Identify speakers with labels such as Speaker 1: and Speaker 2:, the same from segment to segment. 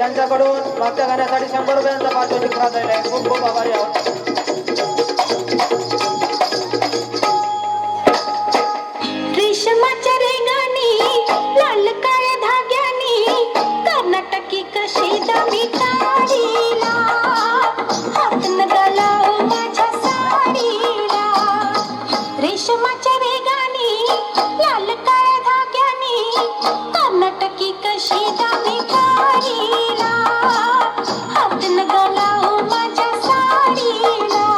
Speaker 1: त्यांच्याकडून मागच्या गाण्यासाठी 100 रुपयांचा पारितोषिक प्राप्त झालेला आहे. खूप खूप आभारी आहोत.
Speaker 2: रेशमाच्या रेगानी लाल काळ्या धाग्यानी कर्नाटकी कशी दामी काढीला हात नगाला माझ्या साडीला. रेशमाच्या रेगानी लाल काळ्या धाग्यानी कर्नाटकी कशी दामी काढीला हात नगाला माझ्या साडीला.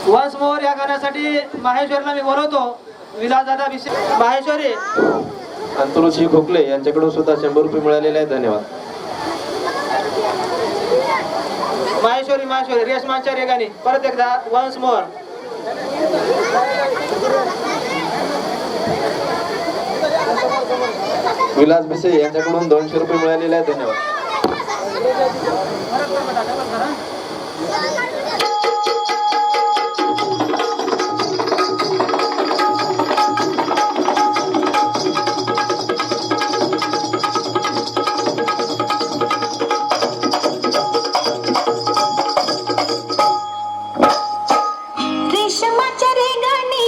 Speaker 1: वन्स मोर या गाण्यासाठी माहेश्वरीला मी बोलवतो. विलासदादा माहेश्वरी
Speaker 3: आणि तुळशी खोकले यांच्याकडून सुद्धा 100 रुपये मिळालेले आहेत. धन्यवाद.
Speaker 1: माहेश्वरी रेशमाच्या रेगानी परत एकदा वन्स मोर.
Speaker 3: विलास भिसे यांच्याकडून 200 रुपये मिळालेले आहेत. धन्यवाद.
Speaker 2: रेशमाच्या रेगानी